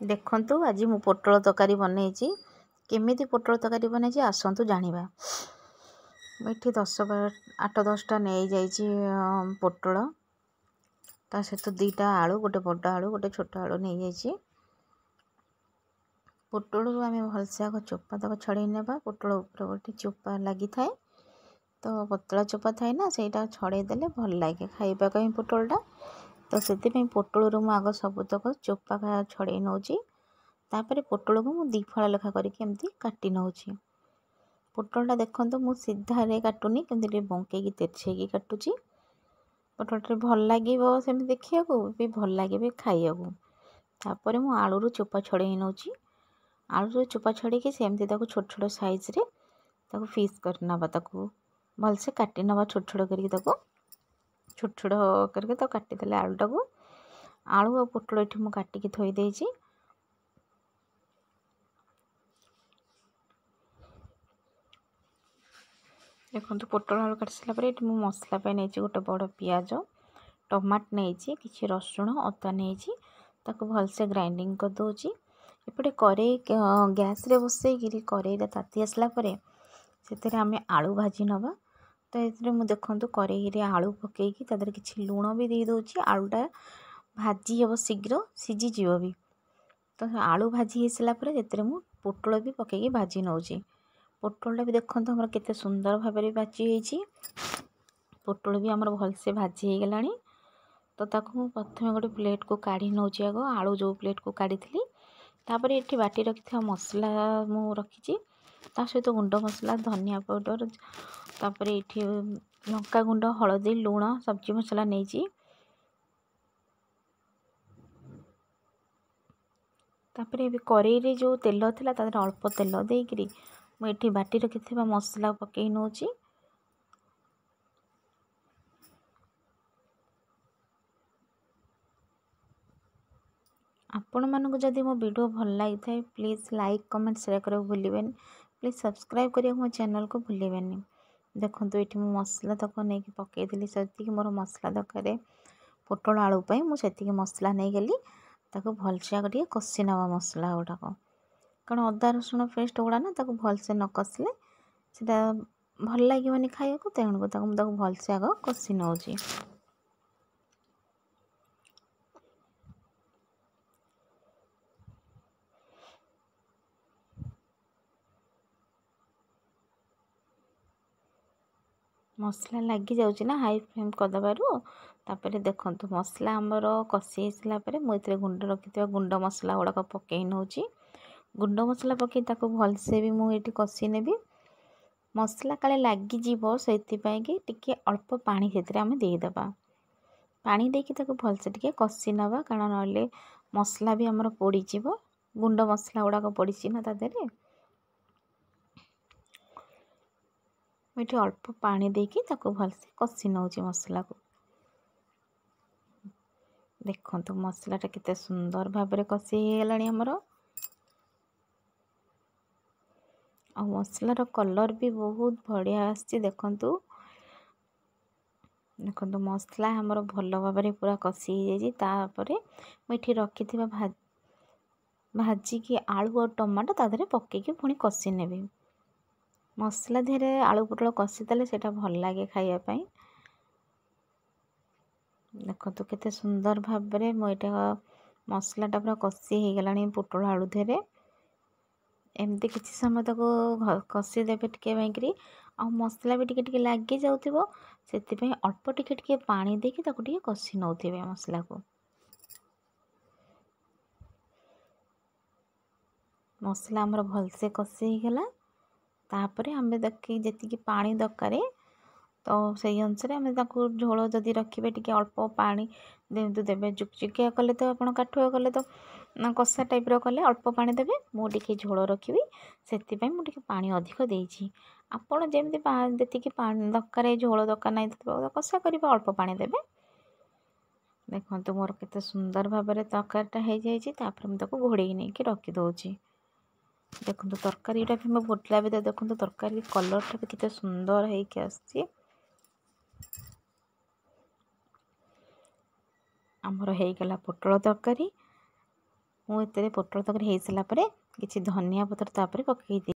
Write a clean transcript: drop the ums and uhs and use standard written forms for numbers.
देखंतु आज मु पोटल तरकारी बनईची केमिति पोटल तरकारी बनईची आसंतु जानिबा। मुझे 8-10टा नहीं जाइए पोटल ता सहित 2टा आलू गोटे बड़ आलू गोटे छोट आलू नहीं जाइए। पोटल आम भलसे आग चोपा तक छड़े नेबा। पोटल ऊपर गोटे चोपा लगी थाए तो पतला चोपा थाए ना सेटा छड़े देले भल लगे खाइबा कहीं पोटलटा। तो से पोटल आग सबुतक चोपा छड़े नौची। तापर पोटल को मुझे 2 फाड़ लेखा करके एमती काटी नौची। पोटलटा देखो मु सीधारे काटुनी केमती बंकई तेरछेकी काटुची। पोटल भल लगे सेमती देखा भी भल लगे खाइया। तापर मु आलू चोपा छड़े नौची। आलू चोपा छड़ी सेमती छोट छोट साइज रे पीस कर नवा भलसे काटी नवा छोट छोट करके छोट छोट करके काटिदेले आलूटा को। आलू और पोटल ये मुझे काटिकी थोई देइची। देखो पोटल आलू काट सारा पर ये मसला पे नहीं गोटे बड़ पियाज टमाट नहीं कि रसुण अदा नहीं ताको भलसे ग्राइंडिंग कर दूची। एपटे कड़े गैस रे बसई कड़े ताती आसला से आम आलू भाजी नवा। तो ये देखो कड़े आलू पकईकी तादर किसी लुण भी दे दूची। आलूटा भाजी हम शीघ्र सीझीज भी। तो आलू भाजी हो सारापर से पोटल भी पकईकी भाजी नौची। पोटलटा भी देखो हमर केते सुंदर भाव में भाजी होईची। पोटल भी आमर भलसे भाजी हो गलानी। तो ताकू प्रथम गोटे प्लेट को काढ़ी नौची। आग आलू जो प्लेट को काढ़ी थी तापर ये बाटी रखी मसला मु रखी सहित गुंड मसला धनिया पाउडर तापर ये लंका गुंड हलदी लुण सब्जी मसला नहीं। तापर ये कड़े जो तेल थिला तादर अल्प तेल देकरी मुझे बाटी रखी मसला पकई नौची। आपण मानक जदि मो वीडियो भल लगी थाए प्लीज़ लाइक कमेंट शेयर करने को भूलें। प्लीज़ सब्सक्राइब करिए मो चैनल को भूलें। देखो ये मसला तक नहीं पकईली से मोर मसला दरकार पोटल आलू मुझे मसला नहीं गली ताको भलसे आगे कषि नवा मसला गुड़ाक कारण अदा रसुण पेस्ट गुड़ा ना भलसे न कषिले से भल लगे खाया तेणुक भलसे आग कषि नौची। मसला लगी जाऊँच ना हाई फ्लेम करदेबारू तापर देखो मसला आमर कषि सारापर मुझे गुंड रखी गुंड मसला गुड़ाक पकई नौची। गुंड मसला पकई भलसे भी मुझे कषि नेबी। मसला काले लगिज से टिके अल्प पानी से आम देदेबा। पानी देकी भलसे टिके कषि नवा कारण ना मसला भी आमर पोड़ीज गुंड मसला गुड़ाक पड़ी ना तादेहरे। मुझे अल्प पानी देकी भलसे कषि नौची मसला को। देखो मसलाटा केते सुंदर भाव में कषि हो गलानी आमर। आ मसलार कलर भी बहुत बढ़िया आसी। देखो देखो मसला आमर भल भाव में पूरा कषि हो जापर मुझे रखी भाजी की आलू और टमाटो तादेहरे पकईकी पुणी कषि नेबी। मसला धीरे आलू पोटल कषि देले सेटा भल लगे खाइयापाई। देखो केते सुंदर भाव में मुझे मसलाटा पूरा कषि हो गलानी पोटल आलू धीरे एमती किसी समय तक कषि देवे टिके आ मसला भी टिके लगी जाउथिबो से अल्प टिके पानी देकी टिके कषि नौथिबे मसला को। मसला आमर भलसे कषि हो गला तापर आम देखी जी पानी दरकार तो से अनुसार आम झोल जदि रखिए टिके अल्प पानी देवे। जुकजुकिया कले तो आप काठुआ कले तो कषा टाइप कले अल्प पानी देवे। मुझे झोल रखी से मुझे पानी अधिक देती आपड़ जमी जी पानी दरकार झोल दरकार ना कषा कर अल्प पानी देवे। देखो मोर केते सुंदर भाव में तरकारीटा हो जापर मुझे घोड़े नहीं रखी दूची। देखो तरकारीटा भी मैं फुटला भी देखो तरकारी कलरटा भी कितने सुंदर होके आसी। आमर हो गला पोटल तरकारी। ମୁଁ ଏତେ ପୋଟଳ ତରକାରୀ ହେଇସାରିଲା ପରେ କିଛି ଧନିଆ ପତ୍ର ତାପରେ ପକେଇଦିଏ।